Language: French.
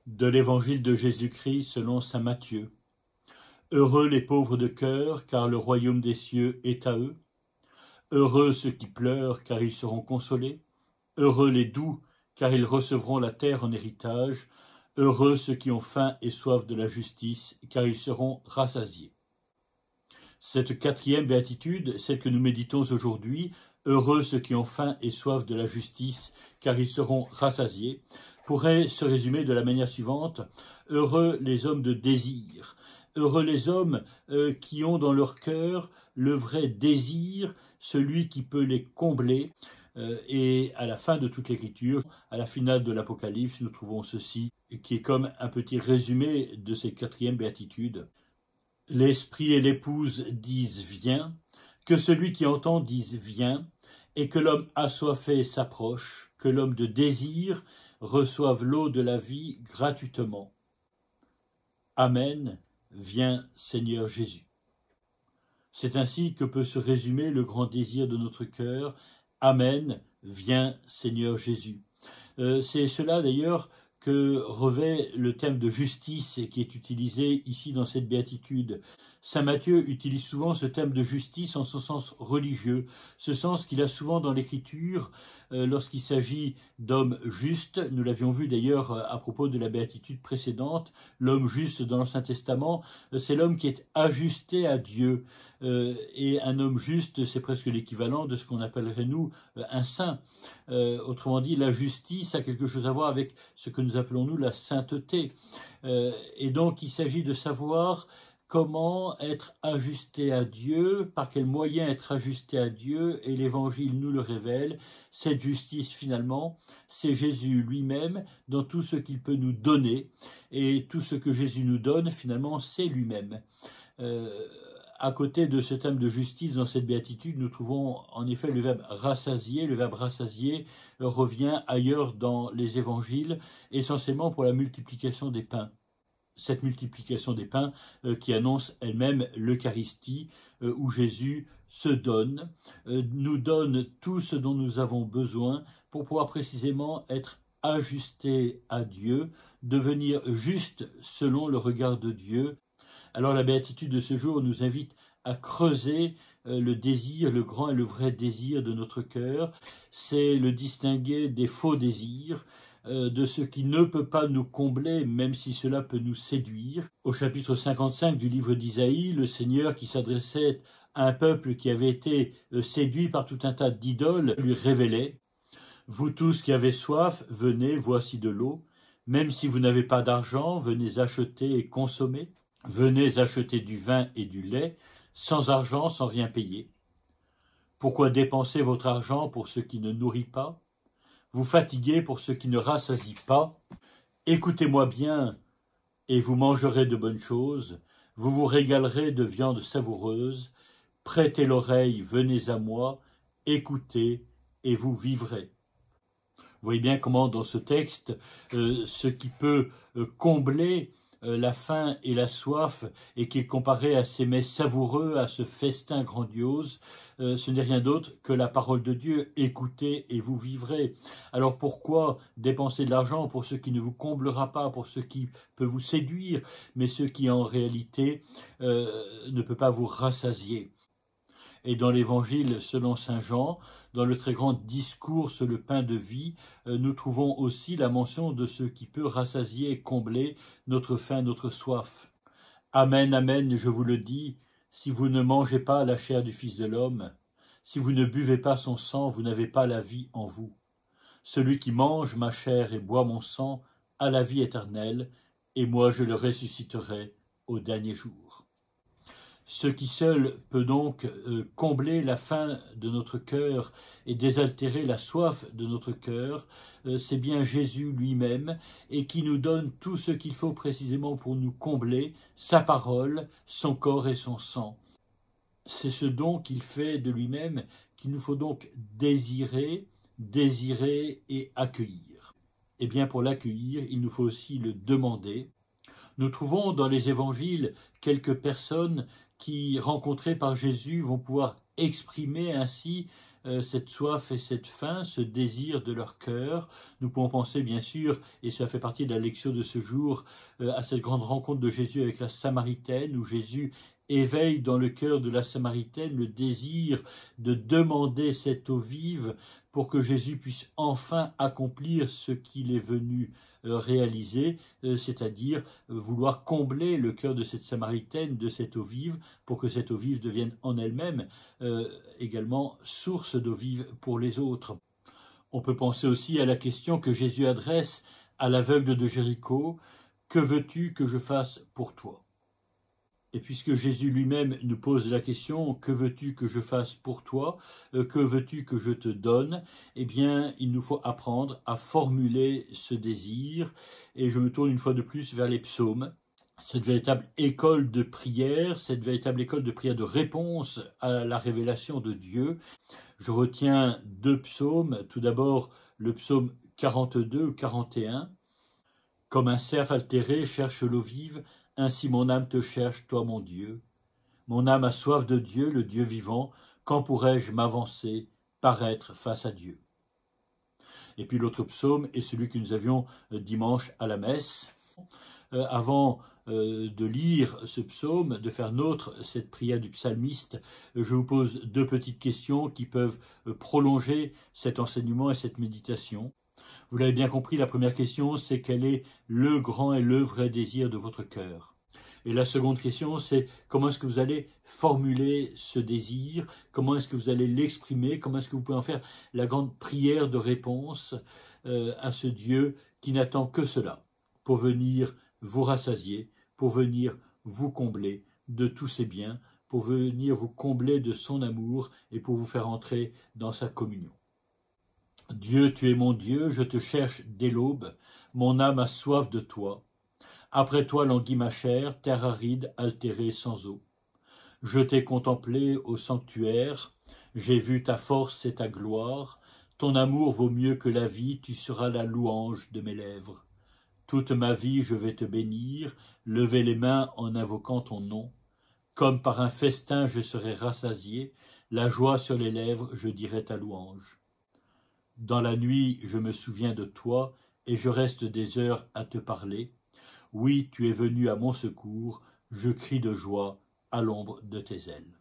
De l'Évangile de Jésus-Christ selon saint Matthieu. Heureux les pauvres de cœur, car le royaume des cieux est à eux. Heureux ceux qui pleurent, car ils seront consolés. Heureux les doux, car ils recevront la terre en héritage. Heureux ceux qui ont faim et soif de la justice, car ils seront rassasiés. Cette quatrième béatitude, celle que nous méditons aujourd'hui, heureux ceux qui ont faim et soif de la justice, car ils seront rassasiés, pourrait se résumer de la manière suivante: heureux les hommes de désir, heureux les hommes qui ont dans leur cœur le vrai désir, celui qui peut les combler. Et à la fin de toute l'écriture, à la finale de l'Apocalypse, nous trouvons ceci, qui est comme un petit résumé de cette quatrième béatitude. L'esprit et l'épouse disent viens, que celui qui entend dise viens, et que l'homme assoiffé s'approche, que l'homme de désir reçoive l'eau de la vie gratuitement. Amen, viens Seigneur Jésus. C'est ainsi que peut se résumer le grand désir de notre cœur. Amen, viens Seigneur Jésus. C'est cela d'ailleurs que revêt le thème de justice qui est utilisé ici dans cette béatitude. Saint Matthieu utilise souvent ce thème de justice en son sens religieux, ce sens qu'il a souvent dans l'Écriture lorsqu'il s'agit d'hommes justes. Nous l'avions vu d'ailleurs à propos de la béatitude précédente. L'homme juste dans l'Ancien Testament, c'est l'homme qui est ajusté à Dieu. Et un homme juste, c'est presque l'équivalent de ce qu'on appellerait nous un saint. Autrement dit, la justice a quelque chose à voir avec ce que nous appelons nous la sainteté. Et donc il s'agit de savoir comment être ajusté à Dieu, par quel moyen être ajusté à Dieu, et l'Évangile nous le révèle. Cette justice, finalement, c'est Jésus lui-même dans tout ce qu'il peut nous donner, et tout ce que Jésus nous donne, finalement, c'est lui-même. À côté de ce thème de justice, dans cette béatitude, nous trouvons en effet le verbe rassasier. Le verbe rassasier revient ailleurs dans les Évangiles, essentiellement pour la multiplication des pains. Cette multiplication des pains qui annonce elle-même l'Eucharistie, où Jésus se donne, nous donne tout ce dont nous avons besoin pour pouvoir précisément être ajustés à Dieu, devenir juste selon le regard de Dieu. Alors la béatitude de ce jour nous invite à creuser le désir, le grand et le vrai désir de notre cœur. C'est le distinguer des faux désirs, de ce qui ne peut pas nous combler, même si cela peut nous séduire. Au chapitre 55 du livre d'Isaïe, le Seigneur, qui s'adressait à un peuple qui avait été séduit par tout un tas d'idoles, lui révélait: « Vous tous qui avez soif, venez, voici de l'eau. Même si vous n'avez pas d'argent, venez acheter et consommer. Venez acheter du vin et du lait, sans argent, sans rien payer. Pourquoi dépenser votre argent pour ce qui ne nourrit pas? Vous fatiguez pour ce qui ne rassasie pas? Écoutez-moi bien, et vous mangerez de bonnes choses, vous vous régalerez de viande savoureuse. Prêtez l'oreille, venez à moi, écoutez, et vous vivrez. » Vous voyez bien comment dans ce texte, ce qui peut combler la faim et la soif, et qui est comparé à ces mets savoureux, à ce festin grandiose, ce n'est rien d'autre que la parole de Dieu. Écoutez et vous vivrez. Alors pourquoi dépenser de l'argent pour ce qui ne vous comblera pas, pour ce qui peut vous séduire, mais ce qui en réalité ne peut pas vous rassasier? Et dans l'Évangile selon saint Jean, dans le très grand discours sur le pain de vie, nous trouvons aussi la mention de ce qui peut rassasier et combler notre faim, notre soif. Amen, amen, je vous le dis, si vous ne mangez pas la chair du Fils de l'homme, si vous ne buvez pas son sang, vous n'avez pas la vie en vous. Celui qui mange ma chair et boit mon sang a la vie éternelle, et moi je le ressusciterai au dernier jour. Ce qui seul peut donc combler la faim de notre cœur et désaltérer la soif de notre cœur, c'est bien Jésus lui-même, et qui nous donne tout ce qu'il faut précisément pour nous combler, sa parole, son corps et son sang. C'est ce don qu'il fait de lui-même qu'il nous faut donc désirer et accueillir. Et bien pour l'accueillir, il nous faut aussi le demander. Nous trouvons dans les évangiles quelques personnes qui, rencontrées par Jésus, vont pouvoir exprimer ainsi cette soif et cette faim, ce désir de leur cœur. Nous pouvons penser bien sûr, et cela fait partie de la lecture de ce jour, à cette grande rencontre de Jésus avec la Samaritaine, où Jésus éveille dans le cœur de la Samaritaine le désir de demander cette eau vive pour que Jésus puisse enfin accomplir ce qu'il est venu réaliser, c'est-à-dire vouloir combler le cœur de cette Samaritaine de cette eau vive, pour que cette eau vive devienne en elle-même également source d'eau vive pour les autres. On peut penser aussi à la question que Jésus adresse à l'aveugle de Jéricho: « Que veux-tu que je fasse pour toi ?» Et puisque Jésus lui-même nous pose la question « Que veux-tu que je fasse pour toi ? Que veux-tu que je te donne ?» Eh bien, il nous faut apprendre à formuler ce désir. Et je me tourne une fois de plus vers les psaumes. Cette véritable école de prière, cette véritable école de prière de réponse à la révélation de Dieu. Je retiens 2 psaumes. Tout d'abord, le psaume 42 ou 41. « Comme un cerf altéré cherche l'eau vive, ainsi mon âme te cherche, toi mon Dieu. Mon âme a soif de Dieu, le Dieu vivant. Quand pourrais-je m'avancer, paraître face à Dieu ?» Et puis l'autre psaume est celui que nous avions dimanche à la messe. Avant de lire ce psaume, de faire nôtre cette prière du psalmiste, je vous pose 2 petites questions qui peuvent prolonger cet enseignement et cette méditation. Vous l'avez bien compris, la première question, c'est quel est le grand et le vrai désir de votre cœur. Et la seconde question, c'est comment est-ce que vous allez formuler ce désir, comment est-ce que vous allez l'exprimer, comment est-ce que vous pouvez en faire la grande prière de réponse à ce Dieu qui n'attend que cela, pour venir vous rassasier, pour venir vous combler de tous ses biens, pour venir vous combler de son amour et pour vous faire entrer dans sa communion. Dieu, tu es mon Dieu, je te cherche dès l'aube, mon âme a soif de toi. Après toi languit ma chair, terre aride, altérée sans eau. Je t'ai contemplé au sanctuaire, j'ai vu ta force et ta gloire. Ton amour vaut mieux que la vie, tu seras la louange de mes lèvres. Toute ma vie je vais te bénir, lever les mains en invoquant ton nom. Comme par un festin je serai rassasié, la joie sur les lèvres, je dirai ta louange. Dans la nuit, je me souviens de toi, et je reste des heures à te parler. Oui, tu es venu à mon secours, je crie de joie à l'ombre de tes ailes.